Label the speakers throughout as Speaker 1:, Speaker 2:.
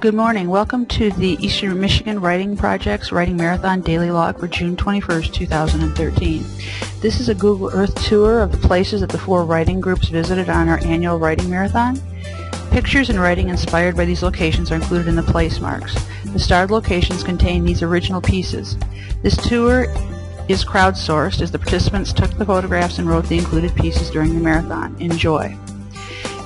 Speaker 1: Good morning. Welcome to the Eastern Michigan Writing Project's Writing Marathon Daily Log for June 21st, 2013. This is a Google Earth tour of the places that the 4 writing groups visited on our annual Writing Marathon. Pictures and writing inspired by these locations are included in the place marks. The starred locations contain these original pieces. This tour is crowdsourced as the participants took the photographs and wrote the included pieces during the marathon. Enjoy.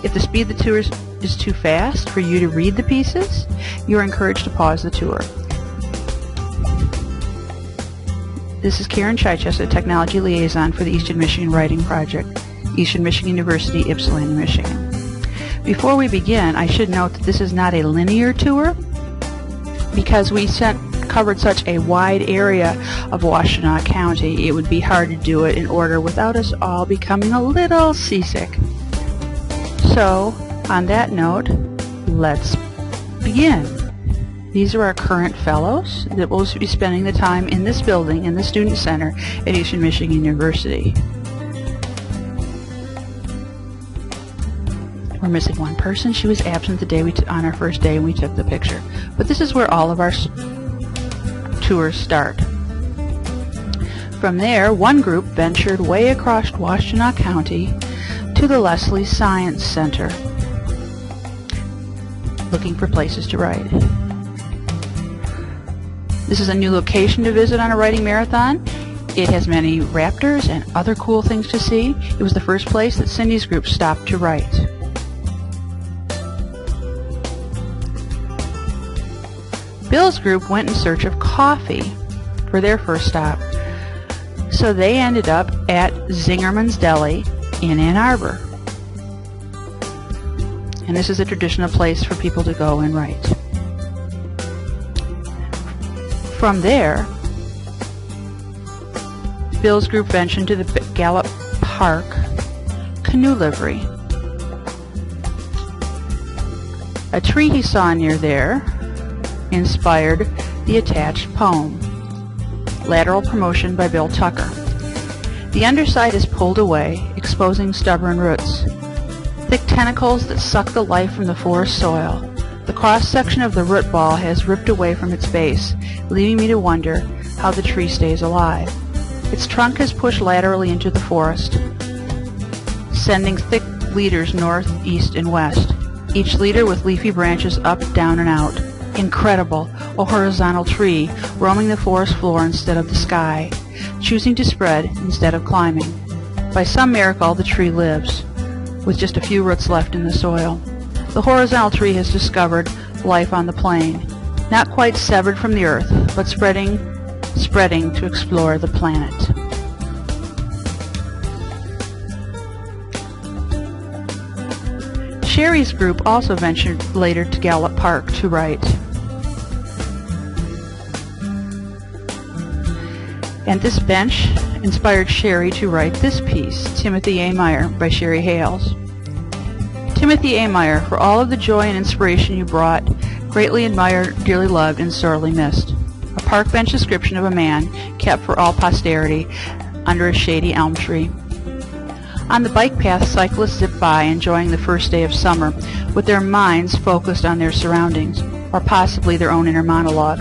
Speaker 1: If the speed of the tour is too fast for you to read the pieces, you are encouraged to pause the tour. This is Karen Chichester, Technology Liaison for the Eastern Michigan Writing Project, Eastern Michigan University, Ypsilanti, Michigan. Before we begin, I should note that this is not a linear tour because we covered such a wide area of Washtenaw County. It would be hard to do it in order without us all becoming a little seasick. So, on that note, let's begin. These are our current fellows that will be spending the time in this building in the Student Center at Eastern Michigan University. We're missing one person. She was absent the day on our first day and we took the picture. But this is where all of our tours start. From there, one group ventured way across Washtenaw County to the Leslie Science Center, looking for places to write. This is a new location to visit on a writing marathon. It has many raptors and other cool things to see. It was the first place that Cindy's group stopped to write. Bill's group went in search of coffee for their first stop, so they ended up at Zingerman's Deli in Ann Arbor. And this is a traditional place for people to go and write. From there, Bill's group ventured to the Gallup Park canoe livery. A tree he saw near there inspired the attached poem, Lateral Promotion by Bill Tucker. The underside is pulled away, exposing stubborn roots, thick tentacles that suck the life from the forest soil. The cross-section of the root ball has ripped away from its base, leaving me to wonder how the tree stays alive. Its trunk has pushed laterally into the forest, sending thick leaders north, east, and west, each leader with leafy branches up, down, and out. Incredible, a horizontal tree roaming the forest floor instead of the sky, choosing to spread instead of climbing. By some miracle, the tree lives, with just a few roots left in the soil. The horizontal tree has discovered life on the plain, not quite severed from the earth, but spreading to explore the planet. Sherry's group also ventured later to Gallup Park to write. And this bench inspired Sherry to write this piece, Timothy A. Meyer, by Sherry Hales. Timothy A. Meyer, for all of the joy and inspiration you brought, greatly admired, dearly loved, and sorely missed. A park bench description of a man kept for all posterity under a shady elm tree. On the bike path, cyclists zip by, enjoying the first day of summer, with their minds focused on their surroundings, or possibly their own inner monologue.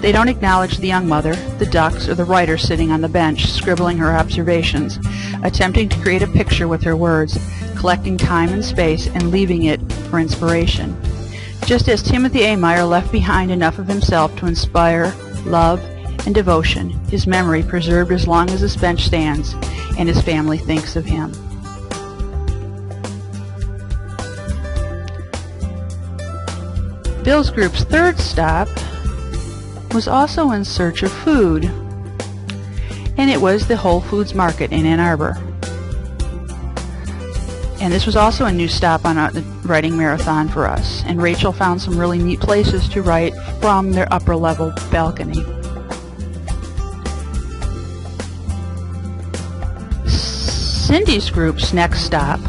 Speaker 1: They don't acknowledge the young mother, the ducks, or the writer sitting on the bench, scribbling her observations, attempting to create a picture with her words, collecting time and space, and leaving it for inspiration. Just as Timothy A. Meyer left behind enough of himself to inspire love and devotion, his memory preserved as long as this bench stands and his family thinks of him. Bill's group's third stop was also in search of food, and it was the Whole Foods Market in Ann Arbor. And this was also a new stop on the writing marathon for us, and Rachel found some really neat places to write from their upper level balcony. Cindy's group's next stop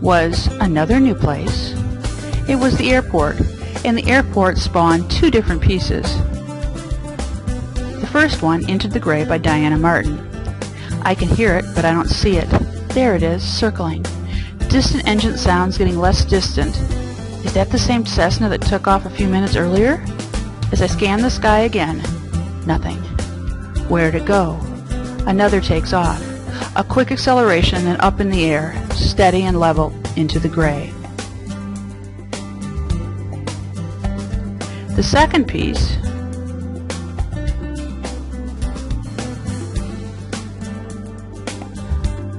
Speaker 1: was another new place. It was the airport, and the airport spawned 2 different pieces. The first one, Into the Gray by Diana Martin. I can hear it, but I don't see it. There it is, circling. Distant engine sounds getting less distant Is that the same Cessna that took off a few minutes earlier? As I scan the sky again, nothing. Where'd it go? Another takes off. A quick acceleration, then up in the air, steady and level into the gray. The second piece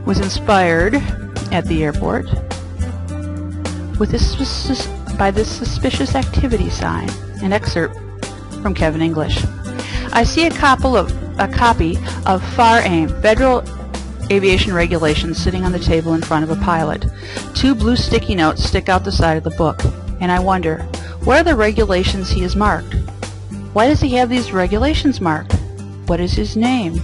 Speaker 1: was inspired at the airport with by this suspicious activity sign, an excerpt from Kevin English. I see a copy of FAR AIM, Federal Aviation Regulations, sitting on the table in front of a pilot. 2 blue sticky notes stick out the side of the book, and I wonder, what are the regulations he has marked? Why does he have these regulations marked? What is his name?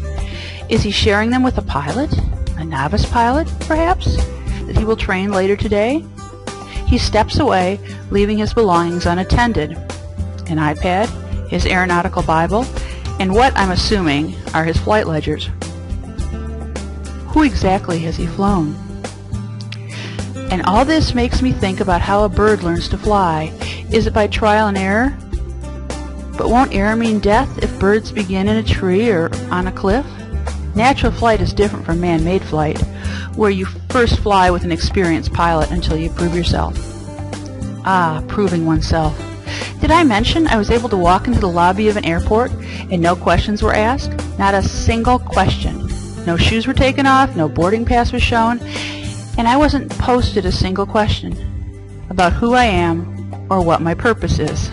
Speaker 1: Is he sharing them with a pilot? A novice pilot, perhaps, that he will train later today? He steps away, leaving his belongings unattended. An iPad, his aeronautical Bible, and what I'm assuming are his flight ledgers. Who exactly has he flown? And all this makes me think about how a bird learns to fly. Is it by trial and error? But won't error mean death if birds begin in a tree or on a cliff? Natural flight is different from man-made flight, where you first fly with an experienced pilot until you prove yourself. Ah, proving oneself. Did I mention I was able to walk into the lobby of an airport and no questions were asked? Not a single question. No shoes were taken off, no boarding pass was shown, and I wasn't posted a single question about who I am or what my purpose is.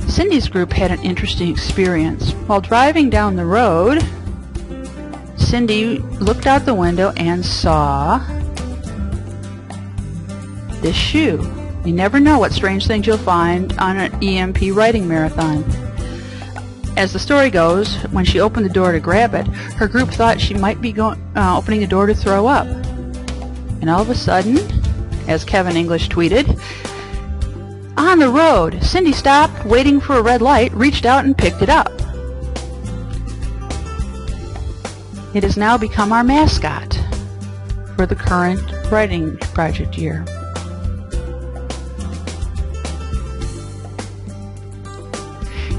Speaker 1: Cindy's group had an interesting experience. While driving down the road, Cindy looked out the window and saw this shoe. You never know what strange things you'll find on an EMP writing marathon. As the story goes, when she opened the door to grab it, her group thought she might be opening the door to throw up. And all of a sudden, as Kevin English tweeted, on the road, Cindy stopped, waiting for a red light, reached out and picked it up. It has now become our mascot for the current writing project year.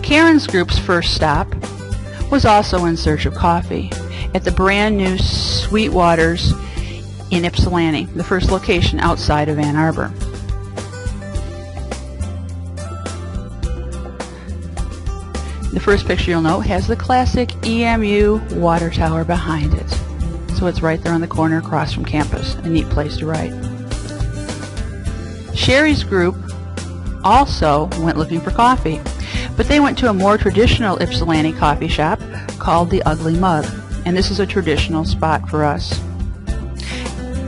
Speaker 1: Karen's group's first stop was also in search of coffee at the brand new Sweetwater's in Ypsilanti, the first location outside of Ann Arbor. The first picture you'll note has the classic EMU water tower behind it. So it's right there on the corner across from campus. A neat place to write. Sherry's group also went looking for coffee, but they went to a more traditional Ypsilanti coffee shop called the Ugly Mug, and this is a traditional spot for us.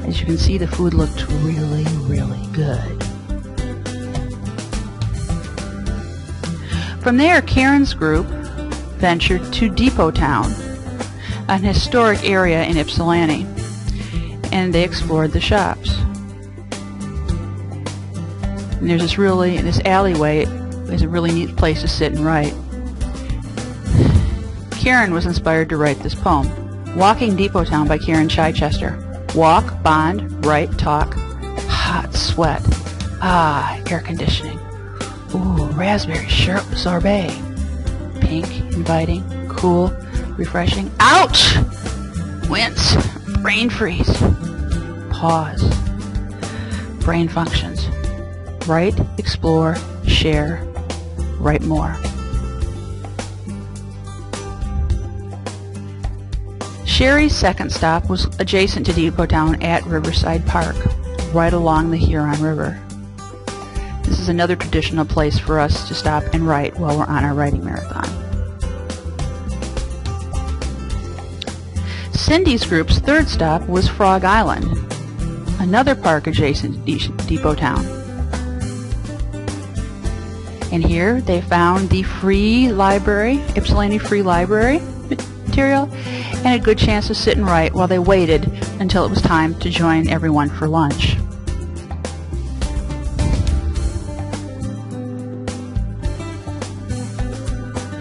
Speaker 1: As you can see, the food looked really, really good. From there, Karen's group ventured to Depot Town, an historic area in Ypsilanti, and they explored the shops. And there's this alleyway is a really neat place to sit and write. Karen was inspired to write this poem, Walking Depot Town by Karen Chichester. Walk, bond, write, talk, hot sweat, air conditioning. Ooh, raspberry sorbet. Pink, inviting, cool, refreshing. Ouch! Wince. Brain freeze. Pause. Brain functions. Write, explore, share, write more. Sherry's second stop was adjacent to Depot Town at Riverside Park, right along the Huron River. This is another traditional place for us to stop and write while we're on our writing marathon. Cindy's group's third stop was Frog Island, another park adjacent to Depot Town. And here they found the free library, Ypsilanti Free Library material, and a good chance to sit and write while they waited until it was time to join everyone for lunch.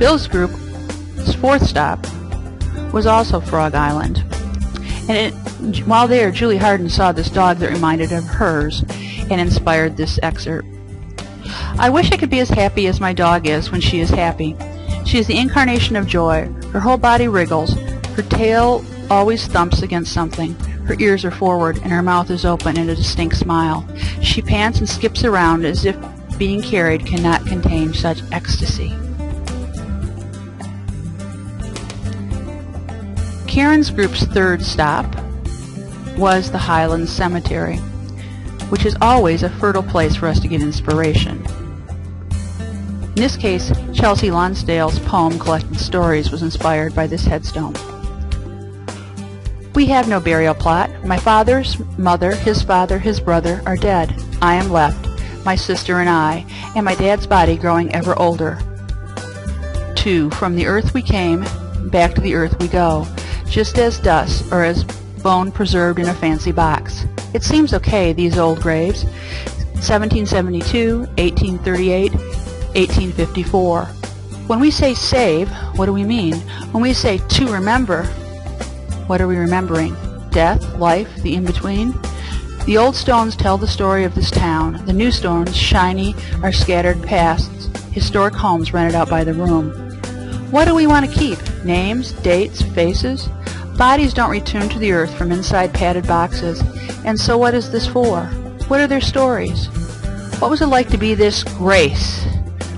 Speaker 1: Bill's group's fourth stop was also Frog Island. While there, Julie Harden saw this dog that reminded her of hers and inspired this excerpt. I wish I could be as happy as my dog is when she is happy. She is the incarnation of joy. Her whole body wriggles. Her tail always thumps against something. Her ears are forward and her mouth is open in a distinct smile. She pants and skips around as if being carried cannot contain such ecstasy. Karen's group's third stop was the Highlands Cemetery, which is always a fertile place for us to get inspiration. In this case, Chelsea Lonsdale's poem Collected Stories was inspired by this headstone. We have no burial plot. My father's mother, his father, his brother are dead. I am left, my sister and I, and my dad's body growing ever older. 2. From the earth we came, back to the earth we go, just as dust or as bone preserved in a fancy box. It seems okay, these old graves. 1772, 1838, 1854. When we say save, what do we mean? When we say to remember, what are we remembering? Death, life, the in-between? The old stones tell the story of this town. The new stones, shiny, are scattered past historic homes rented out by the room. What do we want to keep? Names, dates, faces? Bodies don't return to the earth from inside padded boxes. And so what is this for? What are their stories? What was it like to be this Grace?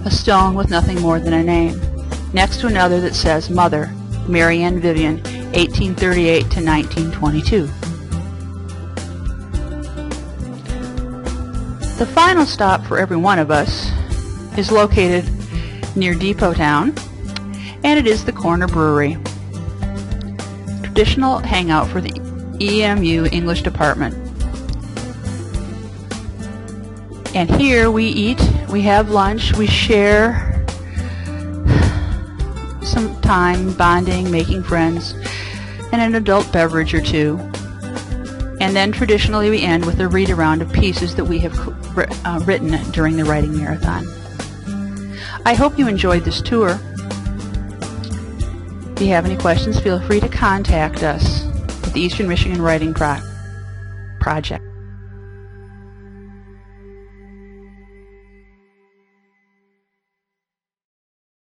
Speaker 1: A stone with nothing more than a name, next to another that says Mother, Mary Ann Vivian, 1838 to 1922. The final stop for every one of us is located near Depot Town, and it is the Corner Brewery, traditional hangout for the EMU English department. And here we eat, we have lunch, we share some time bonding, making friends, and an adult beverage or two. And then traditionally we end with a read-around of pieces that we have written during the writing marathon. I hope you enjoyed this tour. If you have any questions, feel free to contact us at the Eastern Michigan Writing Project.